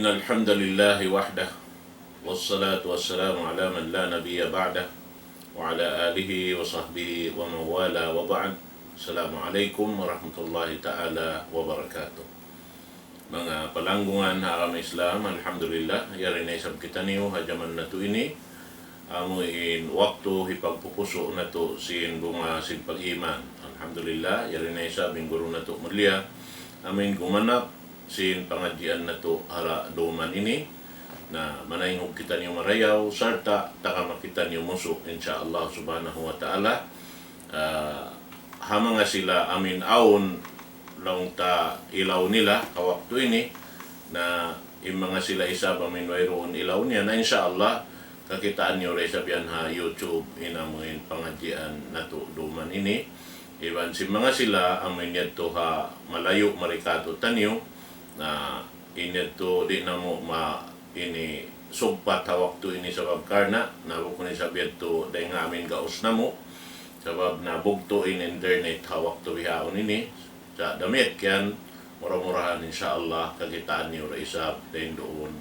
إن الحمد لله وحده والصلاة والسلام على من لا نبي بعده وعلى آله وصحبه ومن والاه وبعد. Assalamualaikum warahmatullahi ta'ala wabarakatuh. Mga palanggungan ha kami Islam, alhamdulillah, yari na isab kita niyo hajaman na to ini. Amuin waktu hipagpupuso na to sin bunga sin pag-iman. Alhamdulillah, yari na isab yung guru na to mulia. Amin gumanap sin pangadyan na to hara duman ini. Na manayong kita niyo marayaw, sarta taka makita niyo muso insyaallah subhanahu wa ta'ala. Hama nga sila amin aon lang ta ilaw nila kawakto ini na mga sila isa amin mayroon ilaw niya na insyaallah kakitaan niyo rin sabihan ha YouTube inamuin pangadyan na to duman ini. Iban si mga sila amin yato ha malayo marikato tanyo na inyato di na mo ini sugpat hawak to ini sa babkarna na kukunin sabihan to dahil nga amin gaos na mo sabab na bugto in internet hawak to bihaon ini sa damit kyan murah-murahan insyaallah kagitaan niyo ra isab dahil doon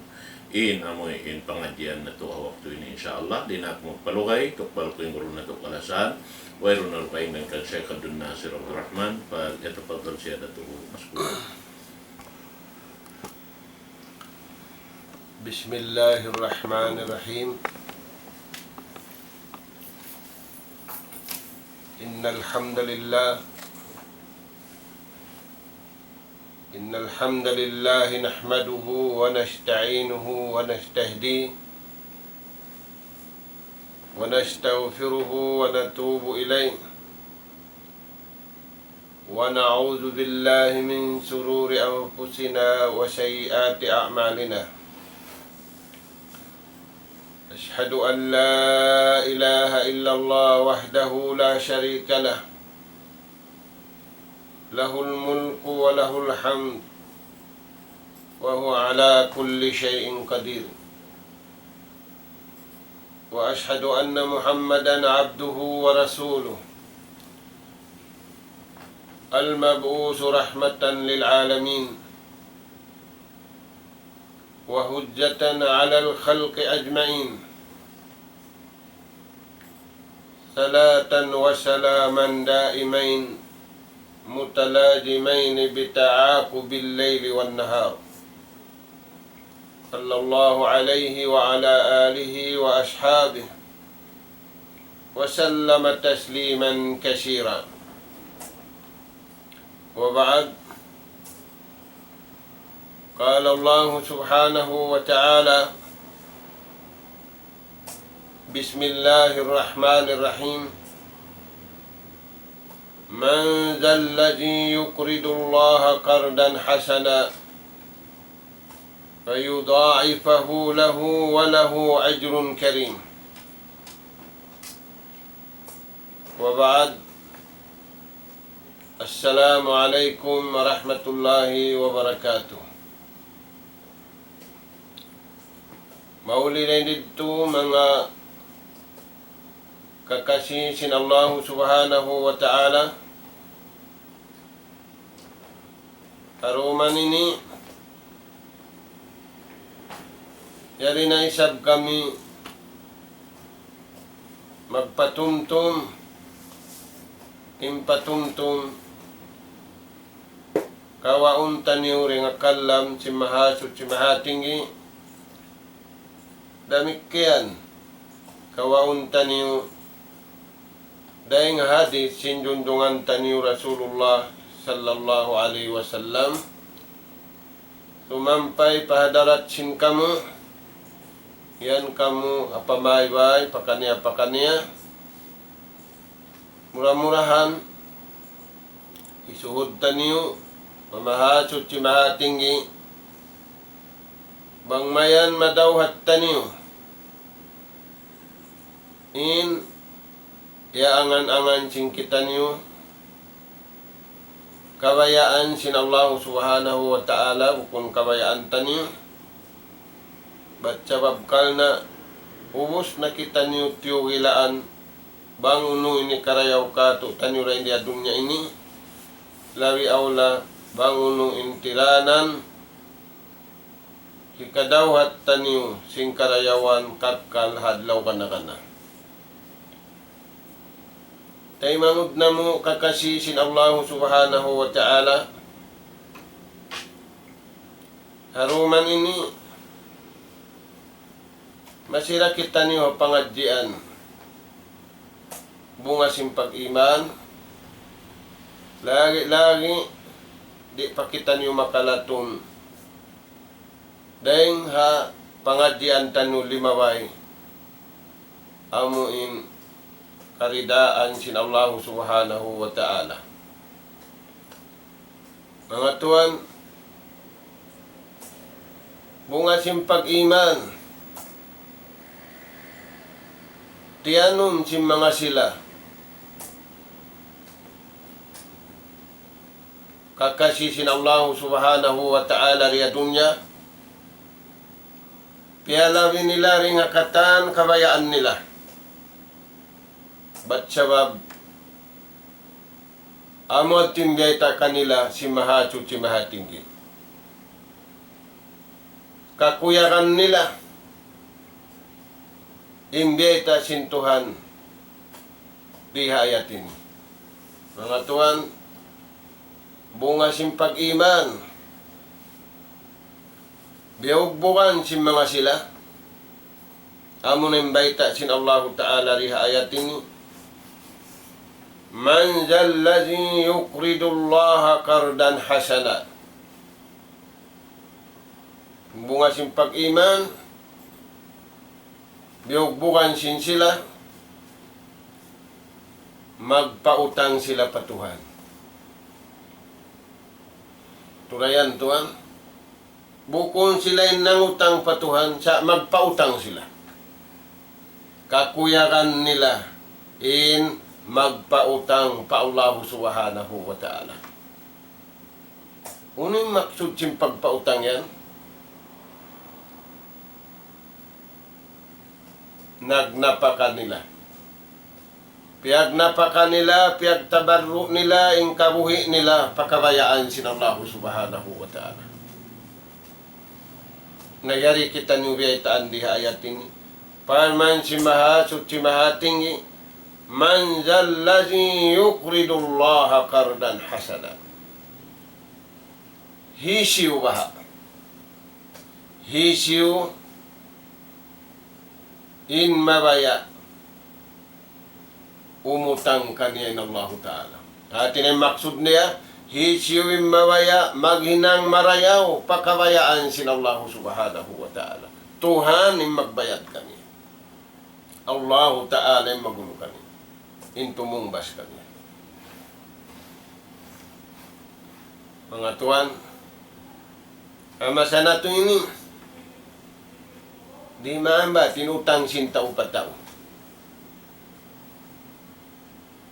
amoy in pangadyan na to hawak to ini insyaallah di na ako magpalukay tukpal ko yung guru na to kalasan wayro na rupay ng Sheikh Abdul Nasir Abdul Rahman pag ito pagdal siya na to maskuha. بسم الله الرحمن الرحيم إن الحمد لله نحمده ونستعينه ونستهديه ونستغفره ونتوب إليه ونعوذ بالله من شرور أنفسنا وسيئات أعمالنا. أشهد أن لا إله إلا الله وحده لا شريك له له الملك وله الحمد وهو على كل شيء قدير. وأشهد أن محمدا عبده ورسوله المبعوث رحمة للعالمين وهجة على الخلق أجمعين. صلاة وسلاما دائمين متلازمين بتعاقب الليل والنهار صلى الله عليه وعلى آله وأصحابه وسلم تسليما كثيرا. وبعد، قال الله سبحانه وتعالى: بسم الله الرحمن الرحيم من ذا الذي يقرض الله قرضا حسنا فيضاعفه له وله أجر كريم. وبعد، السلام عليكم ورحمة الله وبركاته. Mauli dito mga kakasih sin Allah subhanahu wa ta'ala. Karuman ini yari na isab kami magpatumtum impatumtum kawauntan niyo rin akalam si mahasut si mahatingi damikian kawauntan niyo dahil hadis sinjundungan taniyo Rasulullah sallallahu alaihi wasallam tumampay pahadarat sin kamu yan kamu apamaybay pakanya murah-murahan isuhod taniyo mamahasot si mahatinggi bangmayan madawhat taniyo in yaangan-angan sing kita niyo kabayaan sin Allah subhanahu wa ta'ala kung kabayaan taniyo bat sabab kalna ubos na kita niyo tiyogilaan bang unu ini karayaw ka to taniyo rin dia dunya ini lawi aula bang unu intilanan hikadawhat taniw singkarayawan katkal hadlaw kana. Tay mangud na mo kakasisin Allah subhanahu wa ta'ala. Haruman ini masira kita niyo pangadjian bunga simpag iman. Lagi di pa kita niyo makalatun dahil ha pangadjian tanu limaway amuin karidaan sin Allah subhanahu wa ta'ala. Mga tuwan, bunga simpag iman, tiyanum sin mga sila, kakasisin Allah subhanahu wa ta'ala riya dunya, piyalawin nila ring hakatan kabayaan nila. Ba't sabab, amod tinggayta kanila si mahachu si mahatinggi. Kakuyakan nila, imbiyayta sintuhan bihayatin. Mga tuwan, bunga simpag iman, biyugbukan si mga sila, amo na imbayta sin Allah Ta'ala rihayatin. Man zallazi yuqridullaha qardan hasana. Bunga simpag iman, biyugbukan sin sila, magpautang sila patuhan. Turayan tuan, bukon sila nangutang patuhan, sa magpautang sila. Kakuyakan nila in magpautang pa Allah subhanahu wa ta'ala. Unang maksud sin pagpautang yan? Nagnapaka nila. Piyag napaka nila, piyag tabarru nila, ing kabuhi nila, pakabayaan sin Allah subhanahu wa ta'ala. Nayari kita nubiyaitaan diha ayat ini. Parman si mahasud si mahatinggi, man zallazi yuqridullaha qardan hasana. Hisiu baha. Hisiu in mabaya umutang kaniya in Allah Ta'ala. Atin ang maksud niya, hisiu in mabaya maghinang marayaw pakabayaan sin Allah subhanahu wa ta'ala. Tuhan in magbayad kaniya. Allah Ta'ala in magulo kaniya. Intumungbas kaniya. Mga tuwan, amasa na ito ini, di maamba, tinutang sintaw pataw.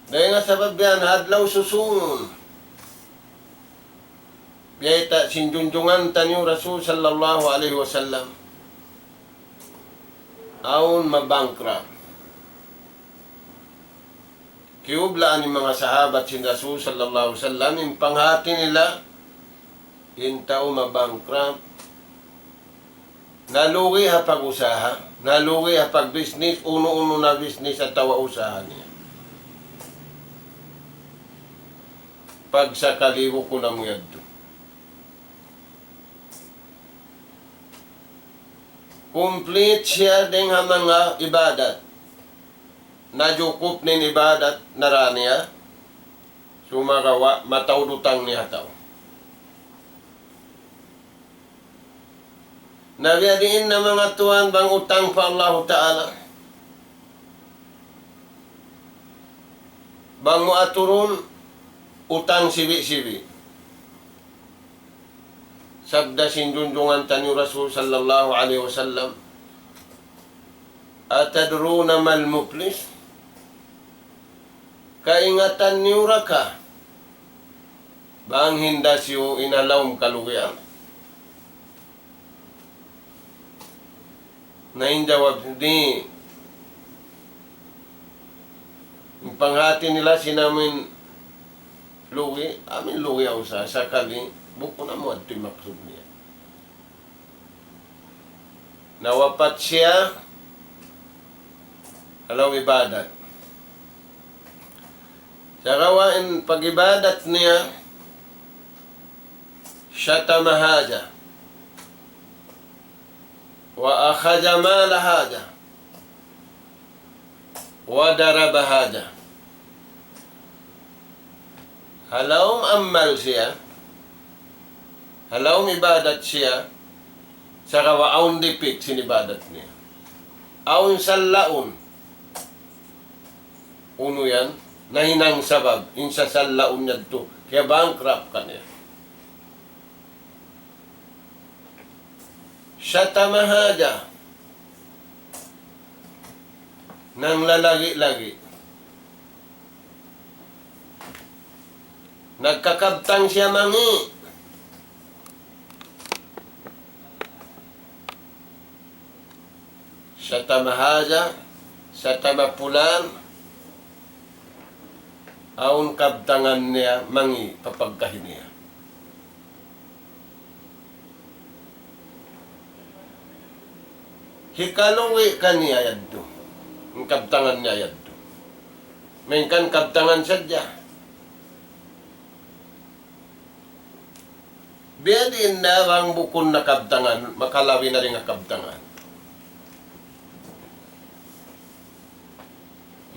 Dahil nga sabab yan, hadlaw susungon. Biyayta sinjunjungan tanyo Rasul sallallahu alaihi wasallam. Aun mabankrupt. Kiublaan ng mga sahabat sin Rasul sallallahu alaihi wasallam, yung panghati nila, yung tao mabankrupt. Nalugi ha pag-usaha, nalugi ha pag-business, uno-uno na business at tawa-usahan niya. Pag sa kaliwo ko na mo yadto. Complete siya din ha mga ibadat. Najukup nin ibadat naraniya, sumagawa, matawdutang niya tao. Nabiyadiin na mga tuwan bang utang pa Allah Ta'ala. Bang mo aturun, utang sibi-sibi. Sabda sinjunjungan tanyo Rasul sallallahu alaihi wasallam, atadruna mal muflis? Kaingatan niyo ka. Bang hinda siyo inalawm kalugian? Nainjawab ni yung panghati nila sinamin lugi, amin lugi ako sa sakali, buko na mo at maksud niya. nawapat siya, halaw ibadat. Sa gawain pag-ibadat niya, syatama haja, wa akhadha mala haja, wa daraba haja. Halaw amal siya, halaw ibadat siya, sa kawaon dipik sinibadat niya. Aun sallaun, uno yan, nahinang sabab, insa sallaun niya to, kaya bankrupt ka niya. Syatama haja, nang lalagi-lagi. Nagkakabtang siya mangi. Syatama haja, syatama pulan, aun kabtangan niya mangi papagkahin niya. Hikaluwi ka niya yaddo. Ang kabtangan niya yaddo. May kan kabtangan sadya. Biadin na ang bukon na kabtangan, makalawi na rin ang kabtangan.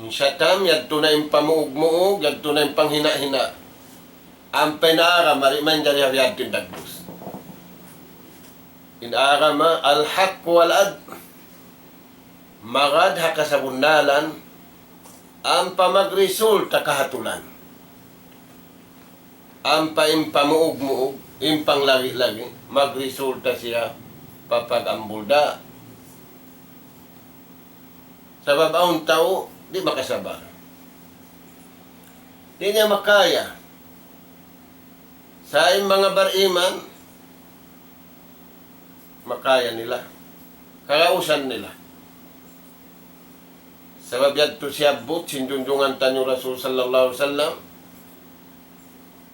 Yung syatam, yadto na yung pamuog-muog, yadto na yung panghina-hina. Ang pinara, mariman dyan yung yadto yung dagbus. Inara ma, al-haq wal-ad. Magad hakasabunalan, ang pamagresulta kahatulan. Ang paimpamuog-muog, impang lagi-lagi, magresulta siya papag-ambulda. Sa babaong tao, di makasabar. Di niya makaya. Sa mga bariman, makaya nila. Karausan nila. Sabab yadto siya but, sinjunjungan tanyo Rasul sallallahu alaihi wasallam,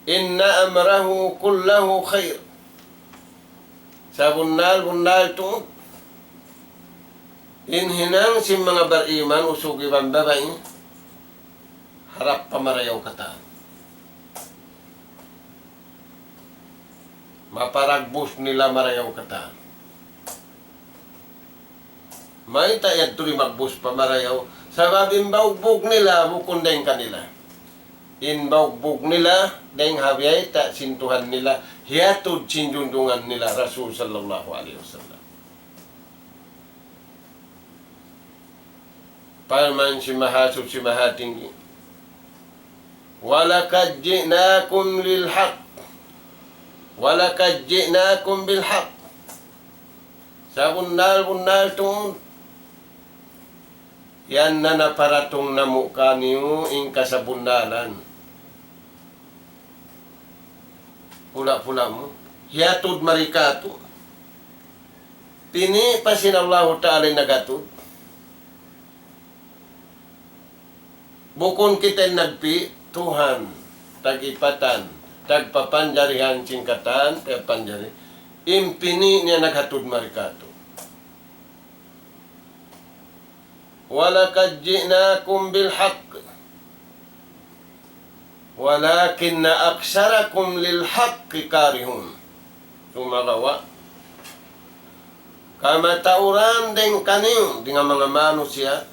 inna amrahu kullahu khair. Sa bunal to, inhinang si mga bariman, usugi bang babae, harap pamarayaw kata. Maparagbus nila marayaw kata. May tayad tuloy magbus pamarayaw. Sabab imbaugbog nila, bukon din kanila. Inbaugbog nila, dahil habiyay ta sintuhan nila, hiatod sinjundungan nila Rasul sallallahu alaihi wasallam. Parman si mahasub si mahatinggi. Walakad ji'nakum lil haq. Walakad ji'nakum bil haq. Sa bunal tungod. Yan na naparatong na mukha niyo in kasabundalan. Pula-pula mo. Hiatod marikato. Pini pa sinallahu ta'ala nagatod. Bukon kita nagpi, Tuhan, tagipatan, tagpapanjarihan singkatan, tagpanjari. Impini niya naghatod marikato. Walakad ji'nakum bil haqq. Walakinna aksarakum lil haqqi karihun. Tumagawa. Kamatauran din kanin, di nga mga manusia,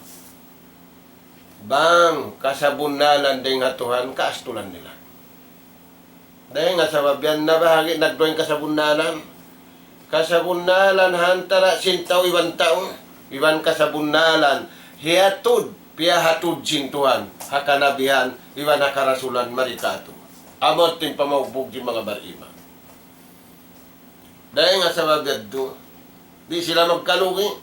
bang kasabunalan din nga Tuhan, kaastulan nila. Dahil nga sa babyan na bahagi, nagdoing kasabunalan. Kasabunalan, hantara, sintaw, iwan taon, iwan kasabunalan, hiatod, piyahatod sintuhan, hakanabihan, iwan hakarasulan, marikato. Amot din pamaubog yung mga barima. Dahil nga sa babyan do, di sila magkalugi.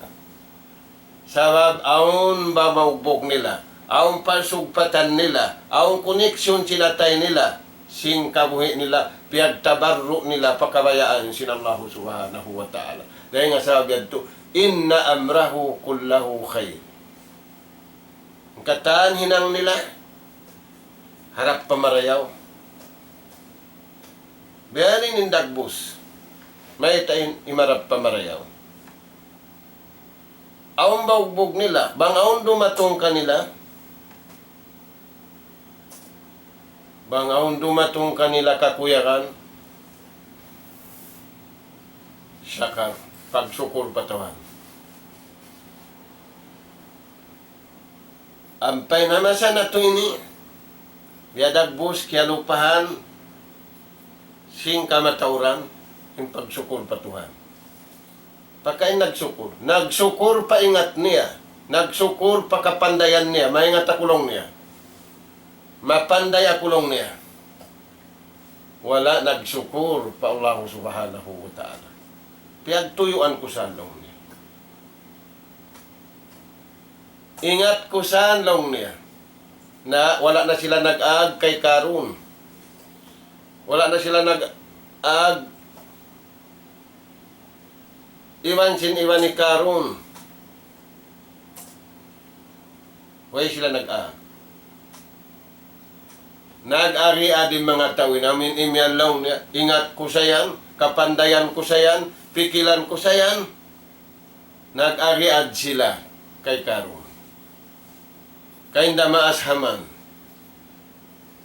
Sabab, aon ba maubog nila? Aon pasugpatan nila? Aon koneksyon sinatay nila? Singkabuhi nila, piyagtabarro nila, pakabayaan sinallahu subhanahu wa ta'ala. Dahil nga sabi ito, inna amrahu kullahu khair. Ang kataan hinang nila, harap pamarayaw. Biyarin in dagbus, may tayo imarap pamarayaw. Aon baugbog nila, bang aon dumatong kanila, bang aon dumatong kanila kakuyakan, syakar, pagsukur patawan. Ampay naman sa nato ini, biadagbos kaya lupahan, sing kamatauran, yung pagsukur patuhan. Pagkain nagsukur. Nagsukur pa ingat niya. Nagsukur pa kapandayan niya. Maingat akulong niya. Mapanday akulong niya. Wala nagsukur pa Allah subhanahu wa ta'ala. Piyagtuyuan ko sa long niya. Ingat ko sa long niya. Na wala na sila nag-ag kay Karun. Wala na sila nag-ag iwan ni Karun. Way sila nag-a. Nag-ari adin mga tawin namin imyalaw niya. Ingat ko sa yan, kapandayan ko sa yan, pikilan ko sa yan. Nag-ari ad sila kay Karun. Kainda Maas Haman.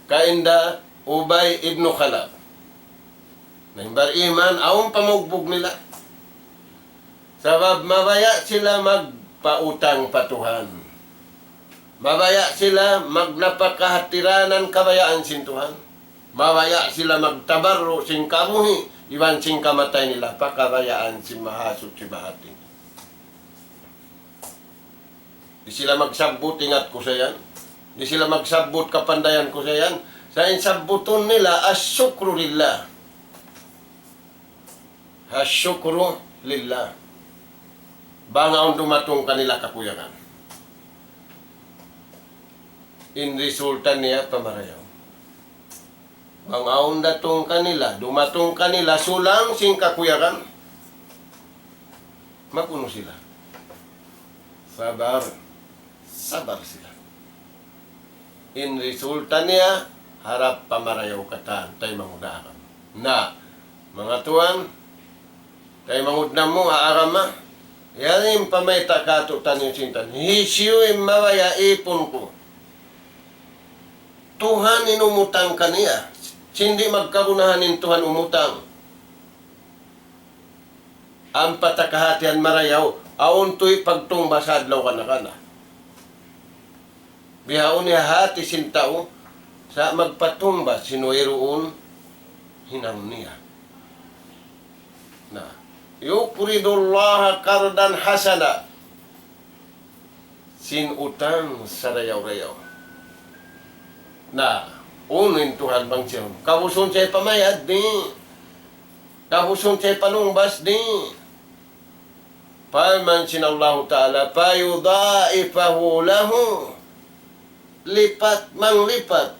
Kainda Ubay ibn Khalaf. Naimbar iman, awang pamugbog nila. Sabab mabaya sila magpautang patuhan. Mabaya sila magnapakahatiranan kabayaan sintuhan. Mabaya sila magtabarro sing kamuhi. Iwan sing kamatay nila pakabayaan si mahasot si mahati. Di sila magsabot, ingat ko sa yan. Di sila magsabot, kapandayan ko sa yan. Sa insabuton nila, asyukru lillah. Asyukru lillah. Bangaon dumatong kanila kakuyakan. In resulta niya pamarayaw. Bangaon datong kanila, dumatong kanila, sulang sing kakuyakan. Mapuno sila. Sabar. Sabar sila. In resulta niya, harap pamarayaw katan, tayo mangudaan. Na, mga tuwan, tayo mangudna mo, aarama. Yan yung pamayta katutan yung sintan. Hisyo yung mawaya ipon ko. Tuhan inumutang kaniya. Sindi magkarunahan yung Tuhan umutang. Ang patakahatian marayaw, aon to'y pagtung basadlaw ka na ka na. Bihaon niya hati sintao, sa magpatumba sinuiroon, hinang niya. Na, yukridullaha kardan hasana. Sinutang sa rayaw-rayaw. Na, unin Tuhan bang siya. Kabuson siya pamayad ni. Kabuson siya panungbas ni. Paman sinallahu ta'ala, payudaifahu lahu. Lipat mang lipat.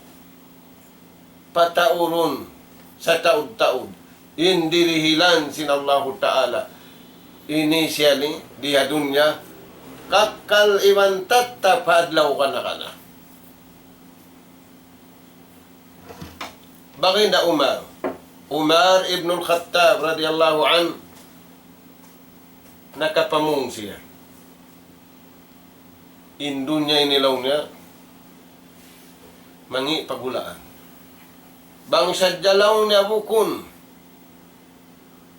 Pataurun sa taud-taud. Indirihilan sinallahu ta'ala initially diha dunya kakal iwan tatta padlaw ka na baginda Umar ibn al-Khattab radiyallahu an nakapamung siya in dunya inilaw niya mangi pagulaan bang sadyalaw niya bukun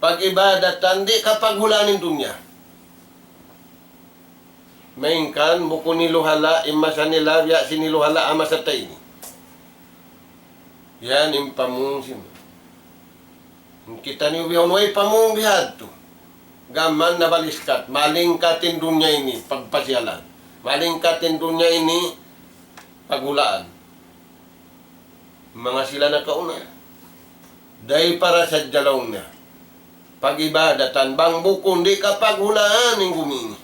pag-ibadatan, di kapag hulanin dunya. Mainkan, buko niluhala, imasa nilavya, siniluhala, ama sa tayo. Yan, impamung sino. Kita niyo bihon, way pamung bihad to. Gaman na baliskat, malingkatin dunya ini, pagpasyalan. Malingkatin dunya ini, paghulaan. Mga sila na kauna. Dahil para sa dalaw niya. Pag-ibadatan, bang bukon, di kapag hulaan ng gumini.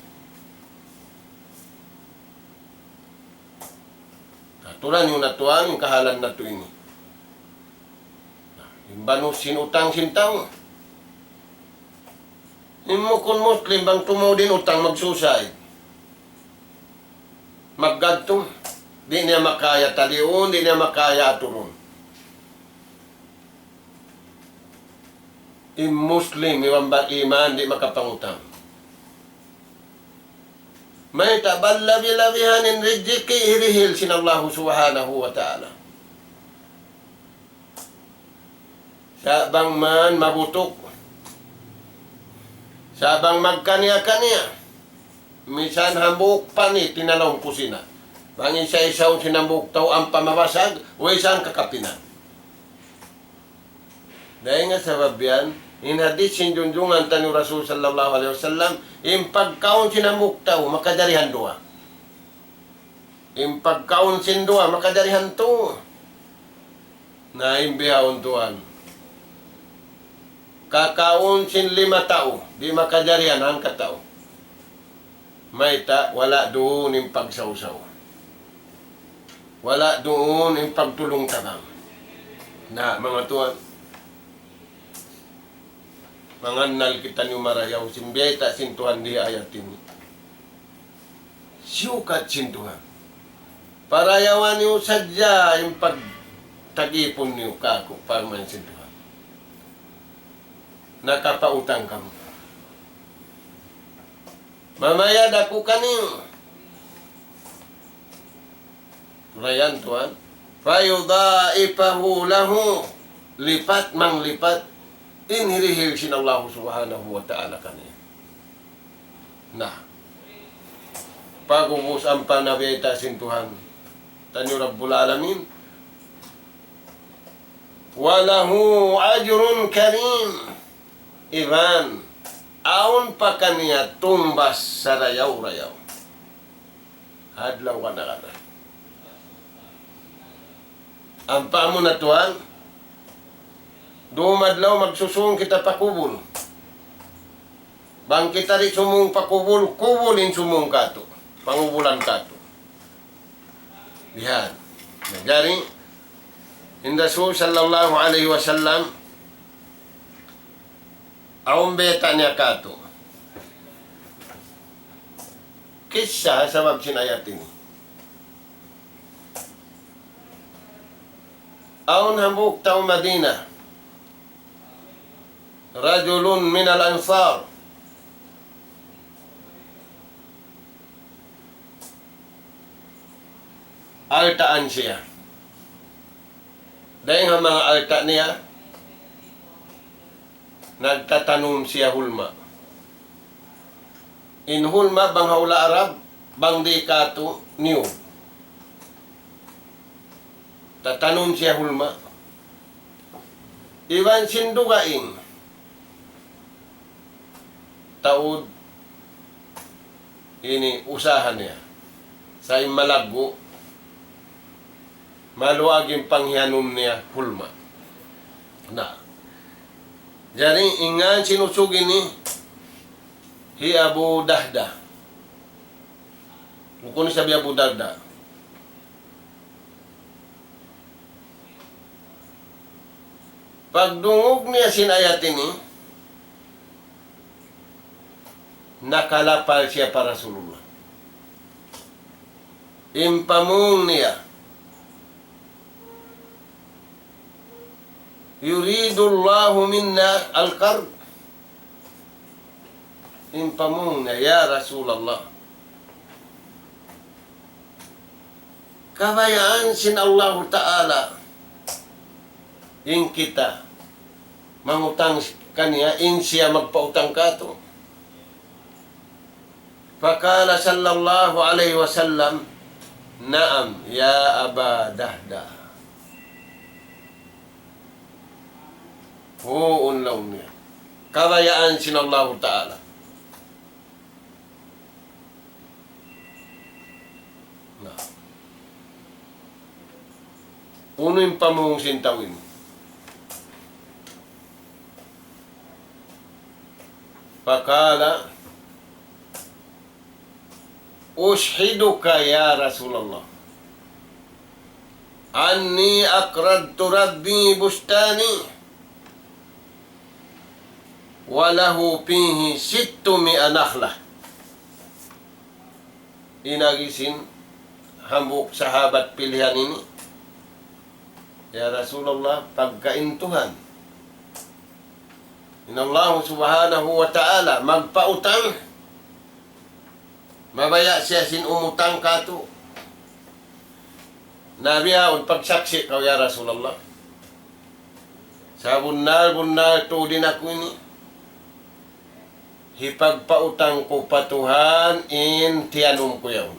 Naturan yung natuan, yung kahalan na ito ini. Yung banus sinutang sintaw. Yung mukon Muslim, bang tumaw din utang magsusay. Maggadtong. Di niya makaya taliun, di niya makaya aturun. Muslim, iwan ba iman, di makapangutang. may taballabi-labihanin rizki hirihil sinallahu subhanahu wa ta'ala. Sabang man mabutok, sabang magkaniya-kaniya, misan hambuk pa ni tinalong kusina. Bang isa-isaw sinambuk tao ang pamabasag, o isang kakapinan. Dahil nga sabab yan, in hadis sinjunjungan tani Rasul sallallahu alaihi wasallam, impagkaon sinambuk tao, makadarihan dua. Impagkaon sindua, makadarihan to. Na imbihawon tuan. Kakaon sin 5 tao, di makadarihan ang katao. May ta, wala doon yung pagsawsaw. Wala doon yung pagtulong tabang. Na, mga tuwan, manganal kita niyo marayaw, simbeta sintuhan di ayatin. Siyukat sintuhan. Parayawan niyo sadya yung pagtagipon niyo kako, parman sintuhan. Nakapautang ka mo. Mamaya dako kaniyo. Rayan tuan. Fayudaifahu lahu. Lipat mang lipat. Inhirihil sinallahu subhanahu wa ta'ala kaniya. Nah. Pagubos ang panabeta sin Tuhan. Tanyo Rabbul Alamin. Walahu ajrun karim. Ivan. Aon pa kaniya tumbas sa rayaw-rayaw. Hadlaw ka na ka na. Ang paamo na tuwan, dumadlaw magsusung kita pakubul. Bang kita rin sumung pakubul, kubulin sumung kato. Pangubulan kato. Yan. Nagari, in Rasul sallallahu alaihi wasallam, aong beta niya kato. Kisah sabab sinayat ini. Aun hambuk tao Madinah. Rajulun min al-ansar. Altaan siya. Dahil nga mga alta niya, nagtatanong siya hulma. In hulma bang haula Arab, bang di kato niyo. Tatanong siya hulma. Iwan sindugaing. Taod. Ini usahan niya. Sa malaggo. Maluaging panghianom niya hulma. Na. Jadi ingan sinusugin ni hi Abu Dahda. Kung sabi Abu Dahda. Pagdungog niya sinayat ini, nakalapal siya para Rasulullah. Impamung niya, yuridullahu minna al-qard. Impamung niya, ya Rasulullah. Kabayaan sin Allah Ta'ala in kita mangutang kaniya, in siya magpautang kato. Fakala sallallahu alaihi wasallam, naam, ya Aba Dahda. Huun law niya. Kabayaan sinallahu ta'ala. Nah. Uno yung pamung sintawin. Fakala, ushiduka ya Rasulullah, anni akradtu rabbi bustani, walahu fihi 600 nakhlah. Inagisin hambuk sahabat pilihan ini, ya Rasulullah, pagkaintuhan Inallahu subhanahu wa ta'ala magpautang Mabaya siya sin umutang ka to. Nabiyaon pagsaksi kau ya Rasulullah. Sa bunal to din ako ini. Hipagpautang ko patuhan in tiyanong ko yaw.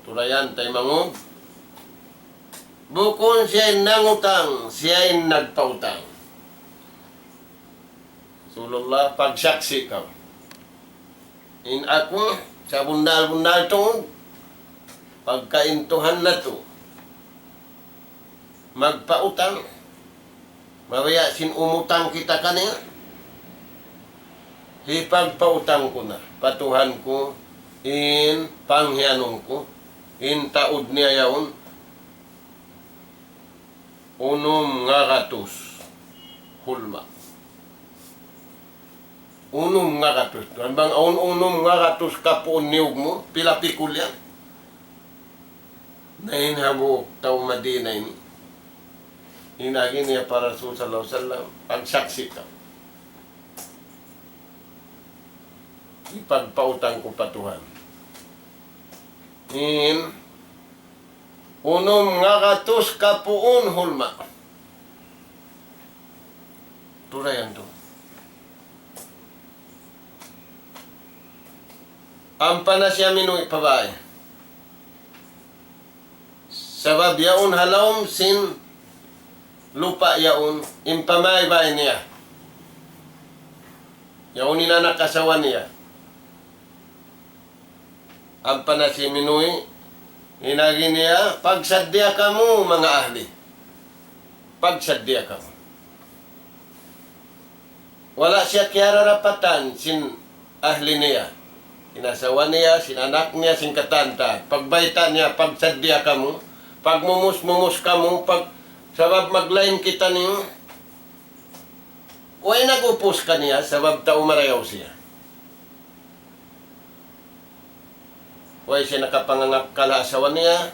Tulayan tay mangod. Bukon siya nangutang, siya nagpautang. Rasulullah pagsaksi kau. In ako sa bunal to. Pagkaintuhan na to, magpautang, mabaya sin umutang kita kaniya, hipagpautang ko na, patuhan ko, in panghianong ko, in taod niya yaon, unom nga katus, hulma. Unom nga katus. Bang unom nga katus kapuon niyog mo, pila pikul yan. Nahin habuk tau Madina ini. Hinagin niya para Rasul sallallahu alaihi wasallam pagsaksi ka. Ipagpautang ko patuhan. In unom nga katus kapuon hulma. Tulayan to. Ampa na siya minuy pabae. Sabab yaon halawm sin lupa yaon impamay ba niya. Yaon ina nakasawa niya. Ampa na si minuy, inagi niya, pagsadya ka mo mga ahli. Pagsadya ka mo. Wala siya kiararapatan sin ahli niya. Inasawa niya, sin anak niya, sin katanta. Pagbaita niya, pagsadya ka mo. Pag mumus ka mo, pag sabab maglain kita niyo, huwag nagupos ka niya, sabab tao marayaw siya. Huwag siya nakapangangap kala asawa niya,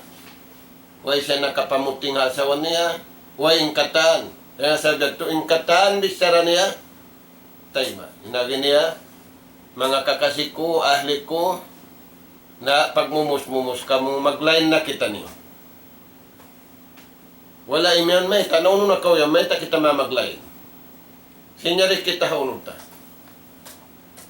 huwag siya nakapamuting asawa niya, huwag ingkatan. Kaya sa dato ingkatan, bisara niya, tayma. Hinagin niya, mga kakasik ko, ahli ko, na pag mumus ka mo, maglain na kita niyo. Wala imyan may, tanaw nung nakaw yan, may ta kita mamaglain. Sinyari kita haunod ta.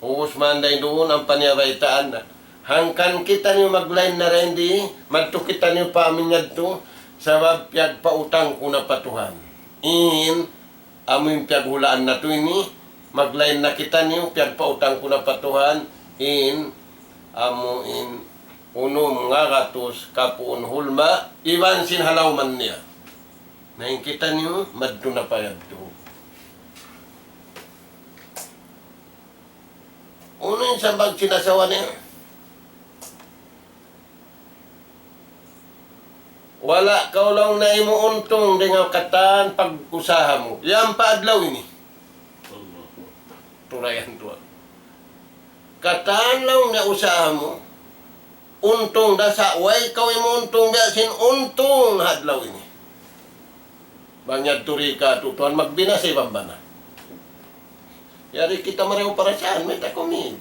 Uus manday doon ang panyabaitaan na. Hangkan kita niyo maglain na rin di, madto kita niyo paminyad to, sabab piyag pautang ko na patuhan. In, amin piyag hulaan na to ini, maglain na kita niyo, piyag pautang ko na patuhan, in, unom nga katos kapuon hulma, iwan sin halawman niya. Nahin kita niyo, madto na payag to. Uno yung sabag sinasawa niya. Wala ka lang na imuuntong dengan katan pag-usaha mo. Yan paadlaw ini. Turayan tuwa. Katan lang na usaha mo. Untong dasa, way ikaw imuuntong biyasin untong hadlaw ini. Banyad turika tutuan magbinasi bambana. Yari kita mareho para saan, may takumid.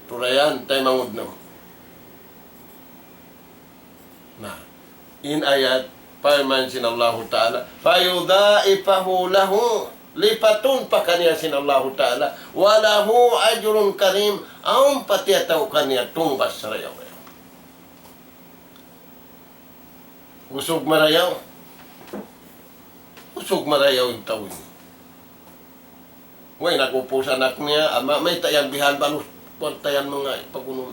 Turayan, tayo mangud na. Nah, in ayat, paimansin Allah Ta'ala, fayudhaifahu lahu, lipatun pa kaniya sin Allah Ta'ala, walahu ajrun karim, aum patiyataw kaniya tungbas sa rayaw. Usog marayaw. Usog marayaw yung tawin. Way, nagupos anak niya, ama, may tayang bihan balus, tayan mga ipagunong.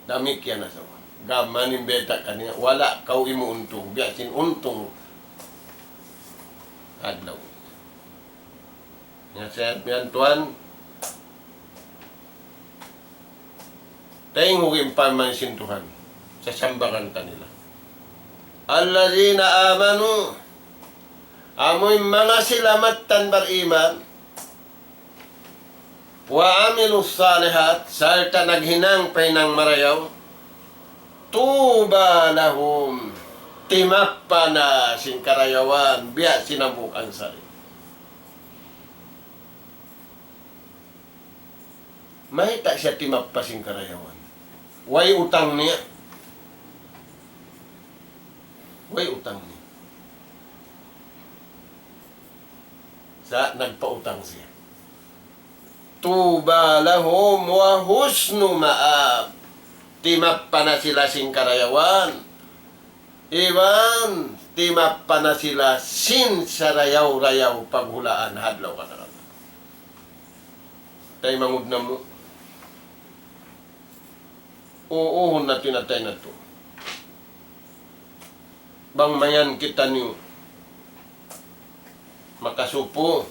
Damik yan na sa gamanin beta kaniya, wala kau imo untong, biyasin untong. Adlaw. Nga siya, biyan tuan, tayong hugim pamansin Tuhan, sa sambakan kanila. Allazina amanu, amoy mga silamatan bariman, wa amilus salihat, sarta naghinang painang marayaw, tuba lahum, timappa na sin karayawan, biya sinabukan sari. mahita siya timapasing karayawan. Way utang niya. Way utang niya. Sa nagpautang siya. Tuba lahum wa husnu ma'ab. Timappa na sila sing karayawan. Iwan, timappa na sila sin sarayaw-rayaw paghulaan hadlaw ka na. Tay mangud na mo. Uuhon na tinatay na to. Bang mayan kita niyo makasupo.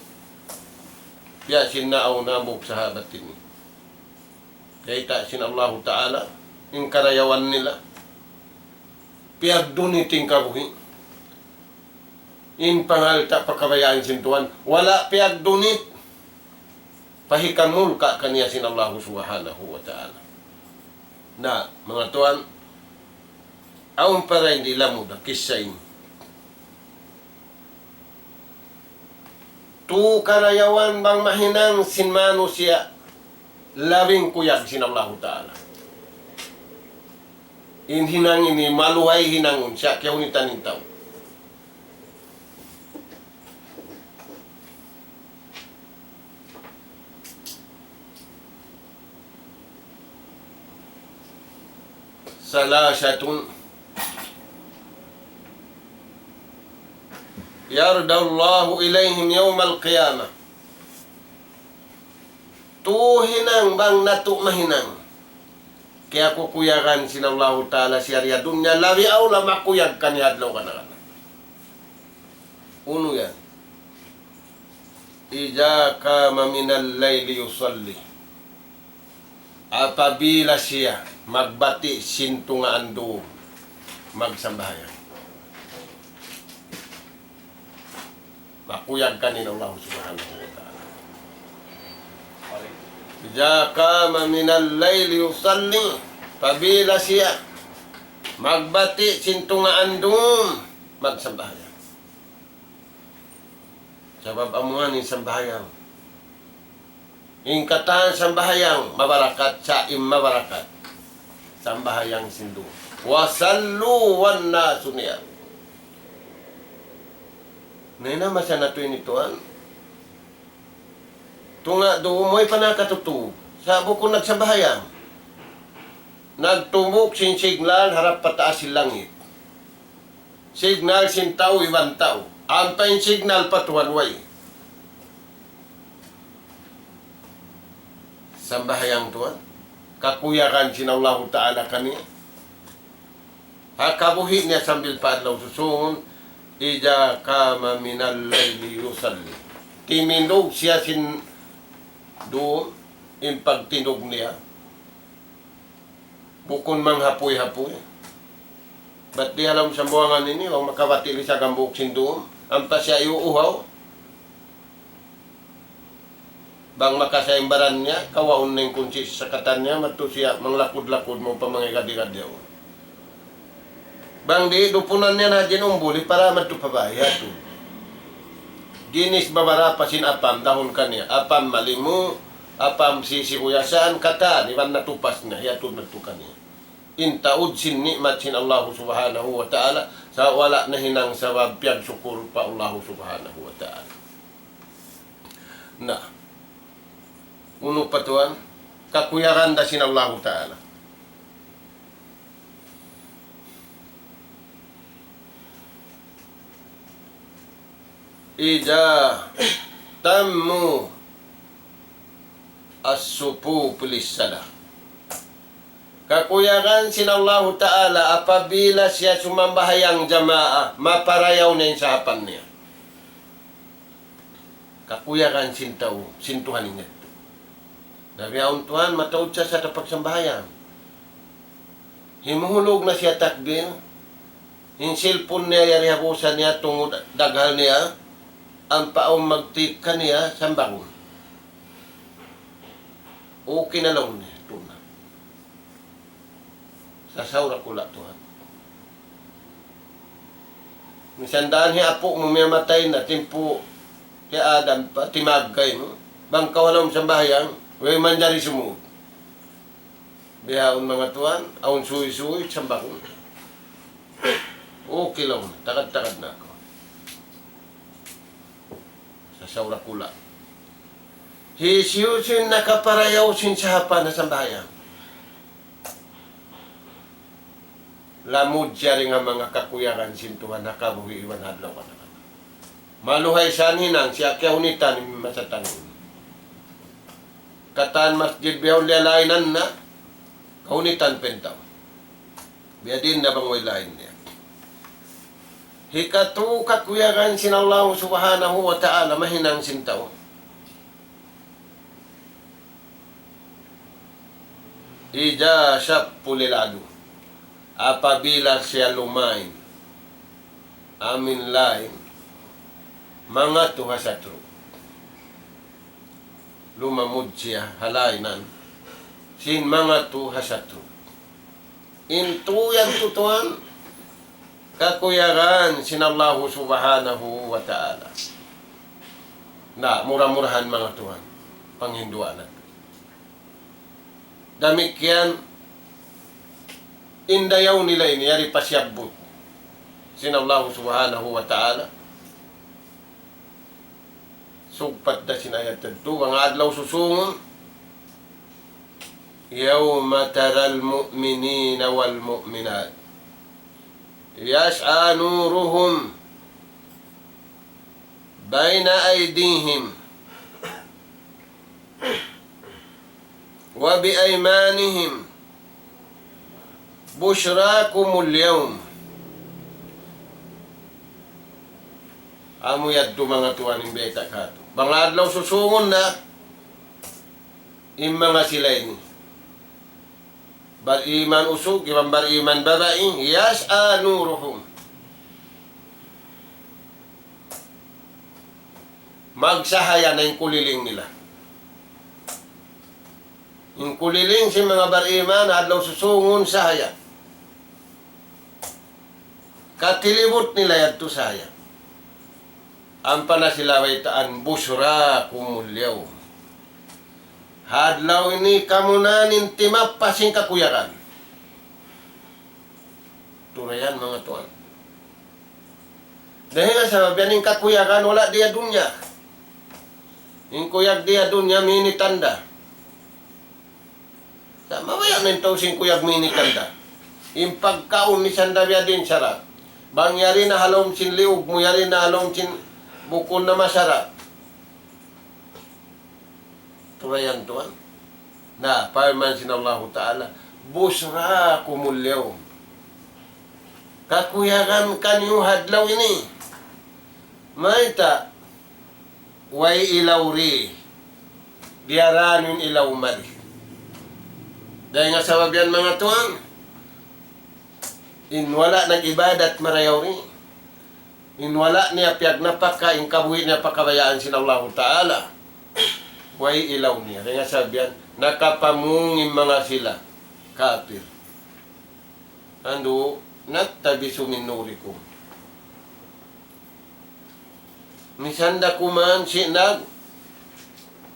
Kaya sinaaw namog sa habat ini. Kaya sin Allah Ta'ala, yung karayawan nila. Piagduniting kabuhi. In pangalta pagkabayaan sintuan, wala piagdunit. Pahikamul ka kaniya sin Allah Subhanahu wa Ta'ala. Na, mga tuan, aun para hindi lamod, kisain. Tu karayawan bang mahinang sinmano siya labing kuyag sin Allah Ta'ala. In hinang ini maluhay hinangon siya kaya unitan taw. Salasatun yardallahu ilayhim yawmal qiyamah. Tuhinang bang natu mahinang. Kaya kukuyakan sinallahu ta'ala siya dunya lawi aw la makuyag kaniyadlaw ka na. Uno yan. Ija kama minal layli yusalli. Apabila siya magbati sinto nga ando magsambahayan. Makuyag ka ni Allah Subhanahu wa Ta'ala. Ija kama minal layli yusalli. Pabila siya magbati sinto nga andum magsambahayan. Sabab amuhan ni sambahayan. Ingkatahan sambahayang mabarakat sa mabarakat. Sambahayang sindu. Wasallu wan nasu niya. Nena masa na ito inituan. Tunga doon mo'y panakatutu. Sa bukong nagsambahayang. Nagtumok sin signal harap pataas si langit. Signal sin tao iwan tao. Ampay signal patuwanway. Sambahayang tuan. Kakuyakan sin Allah Ta'ala kani. Hakabuhi niya sambil paadlaw susun. Ija kama minal layli yusalli. Timindog siya sin doon. In pagtinog niya. Bukon mang hapoy-hapoy. Ba't di alam sa buwangan nini? Huwag makawatili sa gambuk sin doon. Ampa siya iuuhaw. Bang makasaimbaran niya, kawaon na yung kunsis sa katan niya, mato siya manglakod-lakod mo pa mga gadi-gadi. Bang di, dupunan niya na ginumbuli para matupabaya to. Ginis babara pasin apam, dahon kanya. Apam malimu, apam sisikuyasan, kata, iwan natupas na, yatod magtukan niya. Intaud sin nikmat sin Allah Subhanahu wa Ta'ala, sa wala na hinang sawab piyag syukur pa Allah Subhanahu wa Ta'ala. Na, uno pa tuan, kakuyakan da sin Allah Ta'ala. Ija tammu as-supu pulisala. Kakuyakan sin Allah Ta'ala apabila siya sumambahayang jamaah, maparayaw na yung sahapan niya. Kakuyakan sintuhan niya. Dari aun Tuhan, mataod siya sa tapagsambahayang. Himuhulog na siya takbir. Yung cellphone niya, yarihabusan niya, tungod daghal niya, ang paong magtika niya, sambangon. Okay na lang niya, tuna. Sasawra ko lang, Tuhan. Misandaan niya, apo mo may matay na, timpo, kaya Adam pa, timagkay mo. Bang kawalang sambahayang, way manjari sumud. Bihaon mga tuwan, aon suy-suy, sambakon. Okay lang, takad-takad na ako. Sa Saurakula. Hisiyusin nakaparayaw sin sa hapa na sambahayan. Lamod siya rin ang mga kakuyakan sintuhan nakabuhi iwan hadlaw ka na. Maluhay sa ninang siya kaya unitan masatangin. Kataan masjid biyaw lialainan na kaunitan pentaw. Biya din na bang way lain niya. Hikatu kakuyakan sinallahu subhanahu wa ta'ala mahinang sintaw. Ija syappu liladu. Apabila siya lumain, amin lain, mga tuhasatro. Lumamud siya halainan, sin mga tuhasatro. Intuyan tutuan, kakuyagan sinallahu subhanahu wa ta'ala. Na, murah-murahan mga tuhan, panghinduanan. Damikian, indayaw nila ini, yari pasyabot. Sinallahu subhanahu wa ta'ala. Sugpat na sinayat ito, mga adlaw susungon. Yawma taral mu'minina wal mu'minat. Yas'a nuruhum bayna aydihim wa biaymanihim bushrakumul yawm. Amo yadto mga tuwan ng beta kato. Mga adlaw susungon na yung mga sila ini. Bariman usog, ibang bariman babaing, yas'a nuruhum. Magsahaya na yung kuliling nila. Yung kuliling si mga bariman, adlaw susungon sahaya. Katilibot nila yadto sahaya. Ang panasilaway taan, busra kumulyaw. Hadlaw ini kamunanin timap pasing kakuyakan. Turayan mga tuan. Dahil nga sa mabiyaning kakuyakan, wala dia dunya. Yung kuyak dia dunya, mini tanda. Sama ba yan ito sing kuyak mini tanda? Yung pagkaon ni Sandabya din sarap. Bangyari na halom sin liog, muyari na halom sin bukon na masarap. Turayan tuan. Na, paman sinallahu ta'ala, busra kumulyaw. Kakuyakan kanyo hadlaw ini. Maita, way ilawri, diaranin ilaw mali. Dahil nga sa wabian mga tuan, inwala nag-ibadat marayaw rin. Inwala niya piyag napaka, inkabuhi niya pakabayaan sinallahu ta'ala. Way ilaw niya. Dahil nga sabihan, nakapamungin mga sila, kafir. Ando, nagtabisu min nurikum. Misanda kuman sinag,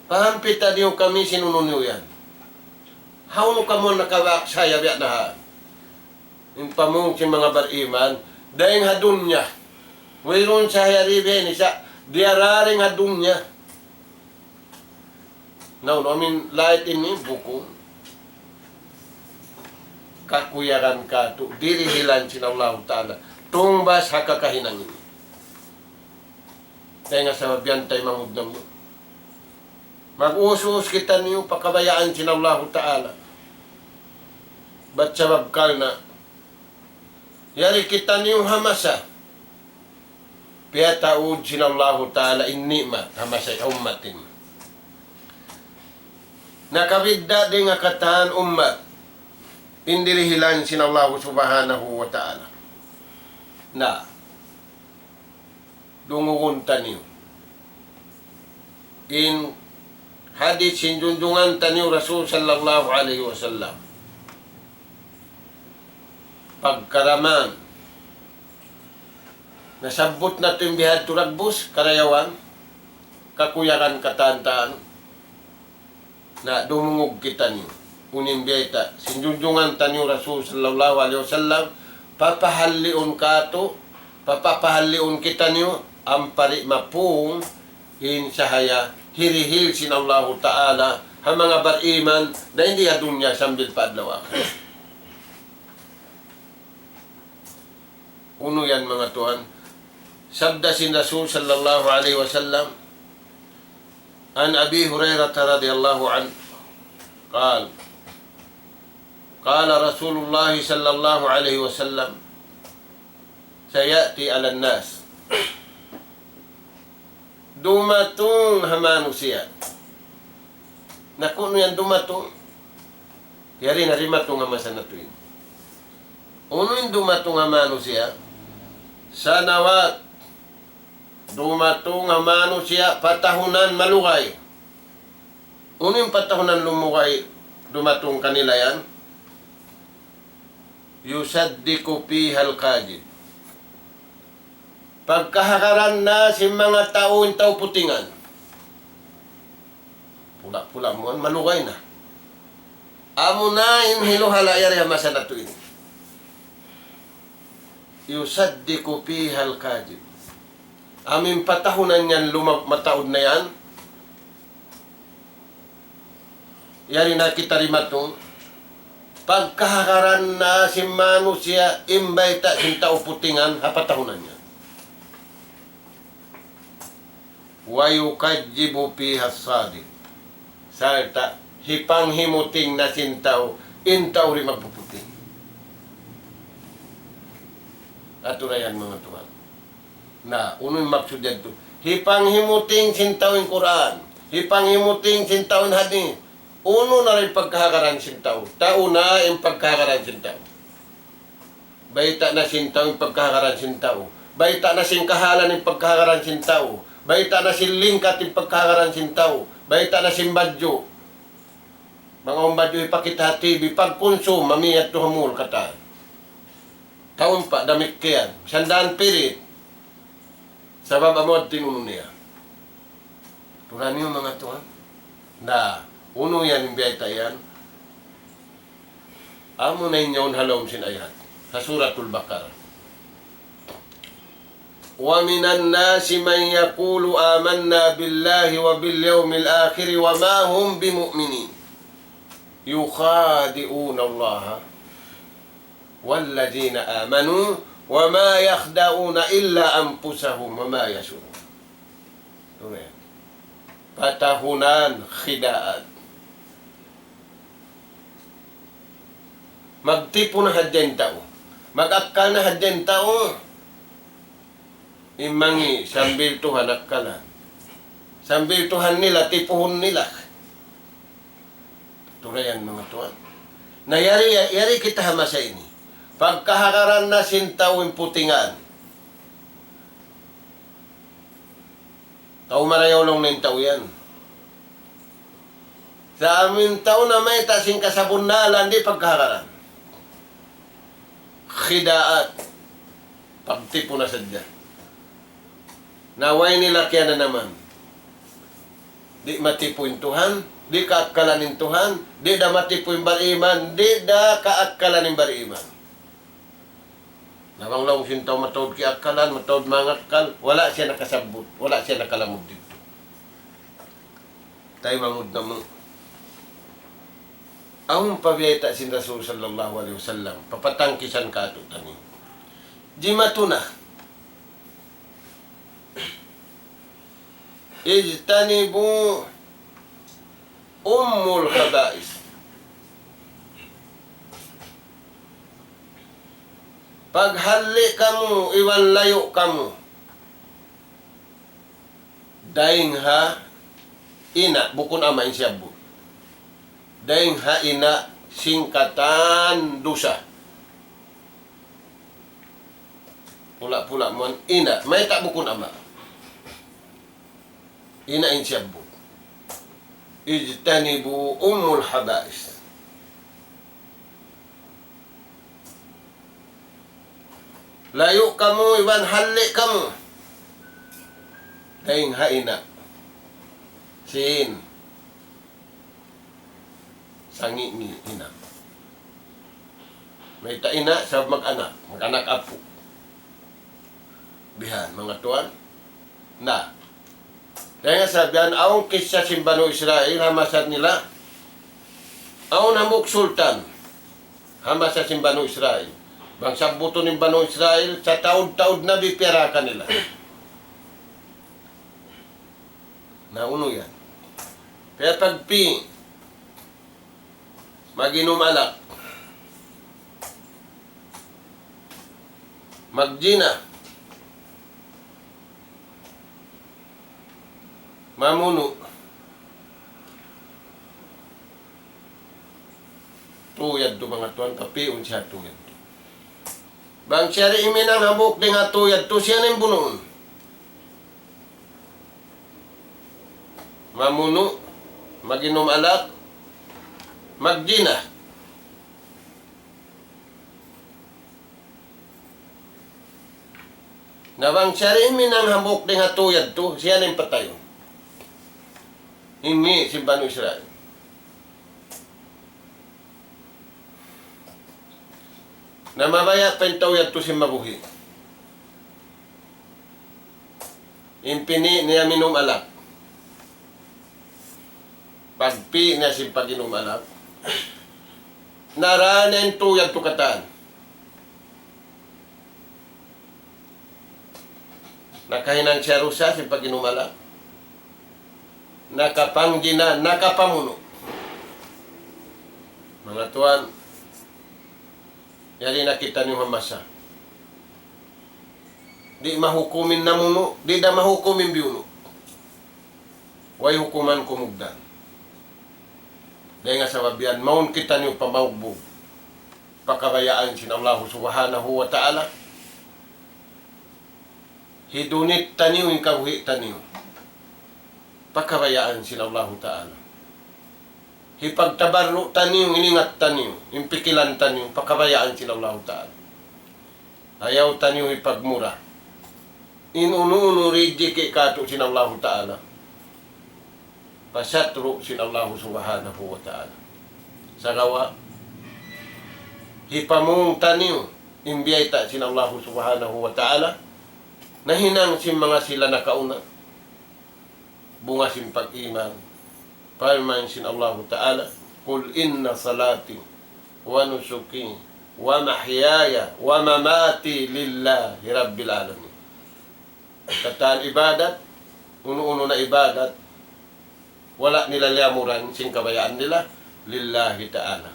pahampitan niyo kami sinunun niyo yan. How no kamo nakawak saya biya na ha? Yung pamung si mga bariman, dahil hadun niya. Mayroon sa hayaribe ni sa diararing hadun niya. Now, I mean, light ini buku. Kakuyakan ka to, dirihilan sinallahu ta'ala. Tungbas hakakahinang ini. Kaya nga sa mabiyantay mangudnam mo. Mag-usus kita niyo, pakabayaan sinallahu ta'ala. Ba't sa babkal na, yari kita niyo hamasa. Piyataud sinallahu ta'ala innima, hamasay ummatin. Nakabigda din nga kataan umat, indirihilan sinallahu subhanahu wa ta'ala. Na, dungungan niyo. In hadith sinjunjungan taniyo Rasul sallallahu alaihi wasallam. Pagkaraman, nasabot na ito yung bihad turagbus, karayawan, kakuyakan katantaan, na dumungog kita niyo. uning biyeta. Sinjunjungan tanyo Rasul sallallahu alaihi wasallam, papahaliun kato, papapahaliun kita niyo, ang pari mapung, in sahaya, hirihil sin Allah Ta'ala, ang mga bariman, na hindi adun niya sambil paadlaw ako. Uno yan mga tuhan. Sabda sin Rasul sallallahu alaihi wasallam, an Abi Hurairah radhiyallahu anhu, قال رسول الله صلى الله عليه وسلم سيأتي على الناس dumatong hamanusia. Nakuno yan dumatong. Yari narimatong hamasan na tuwin. Uno yung dumatong hamanusia. Sanawat. Dumatong hamanusia. Patahunan malugay. Uno yung patahunan lumugay. Dumatong kanila yan. Yusaddiku pihal kajid. Pagkahakaran na si mga taon tao putingan. Pula-pula mo, malugay na. Amo na inhilo halayar ya masa na tuin. Yusaddiku pihal kajid. Aming patahunan yan mataod na yan. Yari na kita rimatong. Pagkahakaran na si manusia imbay ta sin tao putingan hapatahunan niya. Wa yukajjibu piha sadiq. Sarta hipang himuting na sintaw intaw rin magpuputing. Ato na yan mga tuwan. Na uno'y maksud yan to. Hipang himuting sintaw in Quran. Hipang himuting sintaw in hadith. Uno na rin pagkakaran sintaw. Tao na yung pagkakaran sintaw. Baita na sintaw yung pagkakaran sintaw. Baita na singkahalan yung pagkakaran sintaw. Baita na silingkat yung pagkakaran sintaw. Baita na simbadyo. Mga umbadyo ipakita TV. Pagkonsum, mamiyat to hamul kata. Taon pa, damit kayan. Sandaan pirit. Sabab amod tinuno niya. Turan niyo mga tuhan. Na, uno yan yung biyayta yan. Amo na inyaon halawm sin ayat. Sa suratul Baqarah. وَمِنَ النَّاسِ مَنْ يَقُولُ آمَنَّا بِاللَّهِ وَبِالْيَوْمِ الْآخِرِ وَمَا هُمْ بِمُؤْمِنِينَ يُخَادِعُونَ اللَّهَ وَالَّذِينَ آمَنُوا وَمَا يَخْدَعُونَ إِلَّا أَنفُسَهُمْ وَمَا يَشْعُرُونَ. Patahunan, khidaan. Magtipo na hadyan tao. Mag-akka na hadyan tao. Imangi, sambil Tuhan akkalan. Sambil Tuhan nila, tipuhon nila. Turayan mga Tuhan. Na yari kita hamasa ini. Pagkahakaran na sintawin putingan. Tao marayaw lang na yung tao yan. Sa amin tao na may tasing kasabunalan, di pagkahakaran. Khidaat. Pagtipo na sadya. Naway nila kaya na naman. Di matipo yung Tuhan, di kaakalanin Tuhan, di da matipo yung bariman, di da kaakalanin bariman. Nawang lang sintaw matawad ki akalan, matawad mga akal, wala siya nakasabot, wala siya nakalamog dito. Tayo mamud na mo. Ang pabiyeta sin Rasul sallallahu alaihi wasallam, papatangkisan ka ito tani. Jimatuna. Ijtanibu ummul khaba'is. Paghali kamu, iwan layo kamu. Daing ha ina, bukun ama insyabu. Daing ha ina, singkatan dosa. Pula-pula mon ina, may tak bukun ama. Ina insyabu. Ijtanibu ummul habais. Layo kamu, iwan hali kamu. Daing haina. sangi ni ina. May taina sa mag-anak apo. Bihan, mga tuan, na. Kaya nga sabihan, aong kisya simbano Israel, hamasat nila, aong namuk sultan, hamasat simbano Israel. Bangsa buto ng Bano Israel, sa taod-taod na bipira ka nila. Nauno yan. Kaya pagpi, mag-inom alak, magjina, mamuno, tuyad do mga tuan, kapiun siya tuyad. Bang siya rin iminang habok di nga tuyad to siya rin bunoon. Mamuno, maginom alak, magjina. Nabang siya rin iminang habok di nga tuyad to siya rin patayo. Ini si Banu Israel. Na mabaya pentaw yan to si mabuhi. Impini niya minom alak. Pagpi niya si paginom alak. Naranin to yan to kataan. Nakahinan siya rusa si paginom alak. Nakapanggina, nakapamuno. Mga tuan, yari nakita niyo mamasa. Di mahukumin na muno, di na mahukumin biuno. Way hukuman kumugdan. Dahil nga sa babian, maun kita niyo pamaugbog. Pakabayaan sin Allah subhanahu wa ta'ala. Hidunit taniyo, inkabuhi taniyo. Pakabayaan sin Allah ta'ala. Hipagtabarro taniyo, iningat taniyo, impikilan taniyo, pakabayaan sin Allah ta'ala. Ayaw taniyo ipagmura. Inununo rijiki kato sin Allah ta'ala. Pasatro sin Allah subhanahu wa ta'ala. Sa gawa, hipamong taniyo, imbiyay ta sin Allah subhanahu wa ta'ala. Nahinang sin mga sila nakauna. Bunga sin pag-iman. Parman sin Allah Ta'ala, Qul inna salati wa nusuki wa mahyaya wa mamati lillahi rabbil alamin. Kataan ibadat, uno-uno na ibadat, wala nila liamuran, sin kabayaan nila, lillahi ta'ala.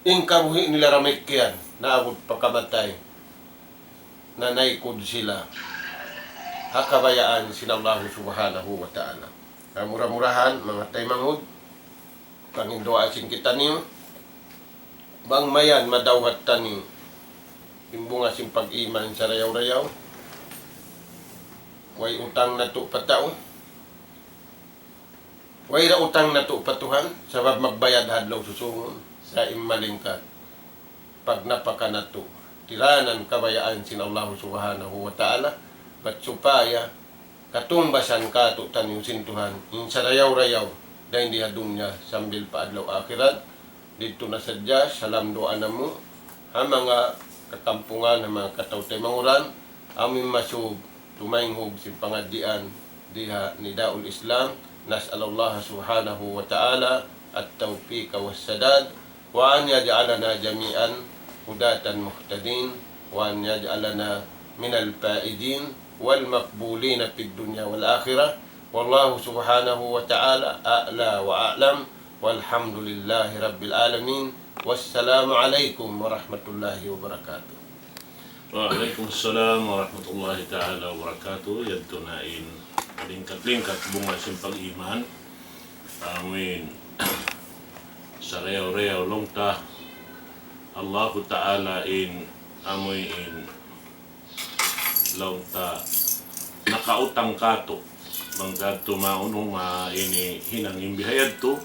Ingkabuhi nila ramikyan, naabot pagkamatay, na naikod sila, hakabayaan sin Allah subhanahu wa ta'ala. Murah-murahan, mga taymangod, pangindoa sin kita niyo, bang mayan madawat taniyo, imbunga sin pag-iman sa rayaw-rayaw, way utang na to patao, way ra utang na to patuhan, sabab magbayad hadlaw susungon, sa imalingkat, pag napaka na to, tiranan kabayaan sin Allah subhanahu wa ta'ala, bat supaya, katumbasan kato taniyo sintuhan, yung sa rayaw-rayaw, dahil hindi dunya sambil paadlaw akhirat, dito na sadya, salam doa na mo, ang mga kakampungan, ang mga katawtay manguran, aming masug, tumaynghog si pangadian, diha ni Daul Islam, nas'alallah subhanahu wa ta'ala, at tawfiqa was sadad, wa an yaj'alana jami'an, hudatan muhtadin, wa an yaj'alana minal faidin, والمقبولين في الدنيا والآخرة والله سبحانه وتعالى أعلى وأعلم والحمد لله رب العالمين والسلام عليكم ورحمة الله وبركاته. Waalaikumsalam warahmatullahi ta'ala wabarakatuh. Yadtunain lingkat-lingkat bunga sin pag-iman. Amin. Sa reyaw-reyaw longta Allah Ta'ala in amoy in longta nakautang kato manggad tumaunong ini hinang imbihayad to.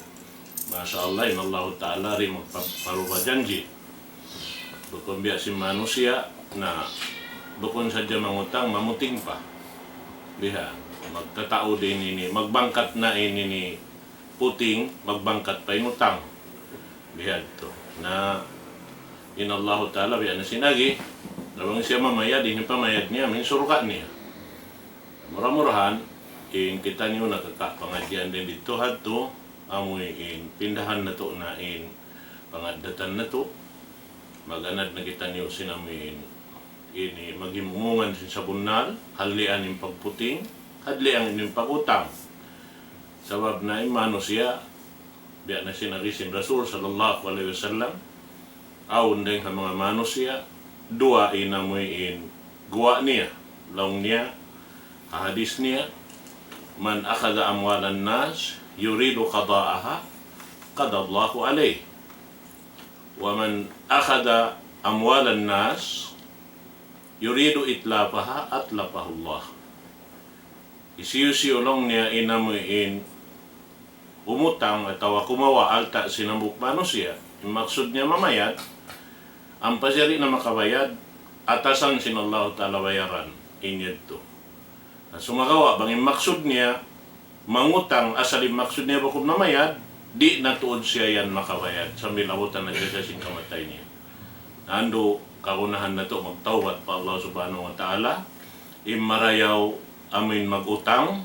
Masya Allah, in Allah Ta'ala rin magpaparuba janji. Bukon biya si manusia na bukon sadya mangutang, mamuting pa. Biha, magtatao din ini, magbangkat na ini ni puting, magbangkat pa inutang. bihag to na inallahu ta'ala biya na sinagi nawang siya mamayad ini pamayad niya min suruka niya murah-murahan in kita niyo nakakapangadyan din dito hadto amoy in pindahan na to na in pangadatan na to maganad na kita niyo sinamin ini magimungan sin sa bunal halian yung pagputing hadlian yung pagutang sabab na imano siya biya na sinagisin Rasul sallallahu alaihi wasallam aun din ang mga manos siya dua inamoy in guwa niya laong niya hadis niya man akhadha amwalan nas yuridu qada'aha qadallahu alayh wa man akhadha amwalan nas yuridu itlafaha atlafahullah isiyo long niya inamuin umutang atau kumawa alta sinambuk manusia maksud niya mamayad ang pasiri na makabayad atasan sinallahu ta'ala bayaran inyad to sumagawa bangin maksud niya mangutang asalim maksud niya bakum namayad di natuod siya yan makabayad sambil abutan na siya sing kamatay niya ando kaunahan na to magtawad pa Allah subhanahu wa ta'ala imarayaw amin magutang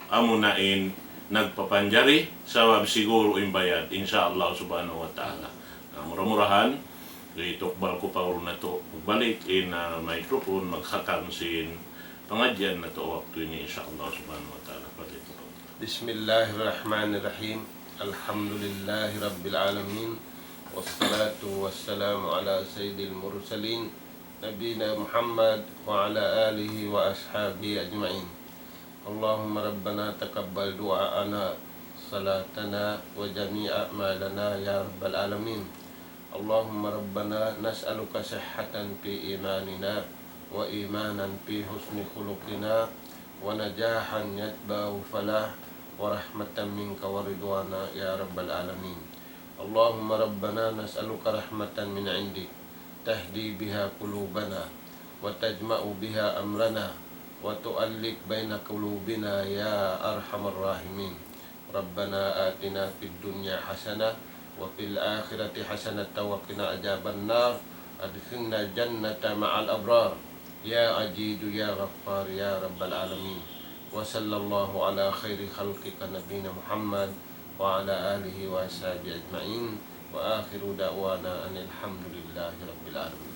amunain nagpapanjari sawab siguro imbayad insyaallah subhanahu wa ta'ala murah-murahan itokbal ko pa na to magbalik in microphone magkhatam sin pengajian na to waktu ini insyaallah subhanahu wa ta'ala palito Bismillahirrahmanirrahim Alhamdulillahi Rabbil Alamin Wassalatu wassalamu ala sayyidil mursalin Nabina Muhammad wa ala alihi wa ashabihi ajma'in Allahumma Rabbana taqabbal du'a'ana salatana wa jami'a a'malana ya Rabbal Alamin Allahumma Rabbana nas'aluka sihhatan fi imanina wa imanan fi husni khuluqina wa najahan yatba'u falah wa rahmatan minka wa ridwana ya Rabbal Alamin Allahumma Rabbana nas'aluka rahmatan min 'indik tahdi biha qulubana wa tajma'u biha amrana wa tu'allik baina qulubina ya arhamar rahimin Rabbana atina fid dunya hasanah wa fil akhirati hasanah wa qina adzaban nar adkhilna jannata ma'al abrar ya ajidu ya ghaffar ya rabbal alamin wa sallallahu ala khairi khalqika nabiyina Muhammad wa ala alihi wa ashabihi ajma'in wa akhiru da'wana anil hamdulillahi rabbil alamin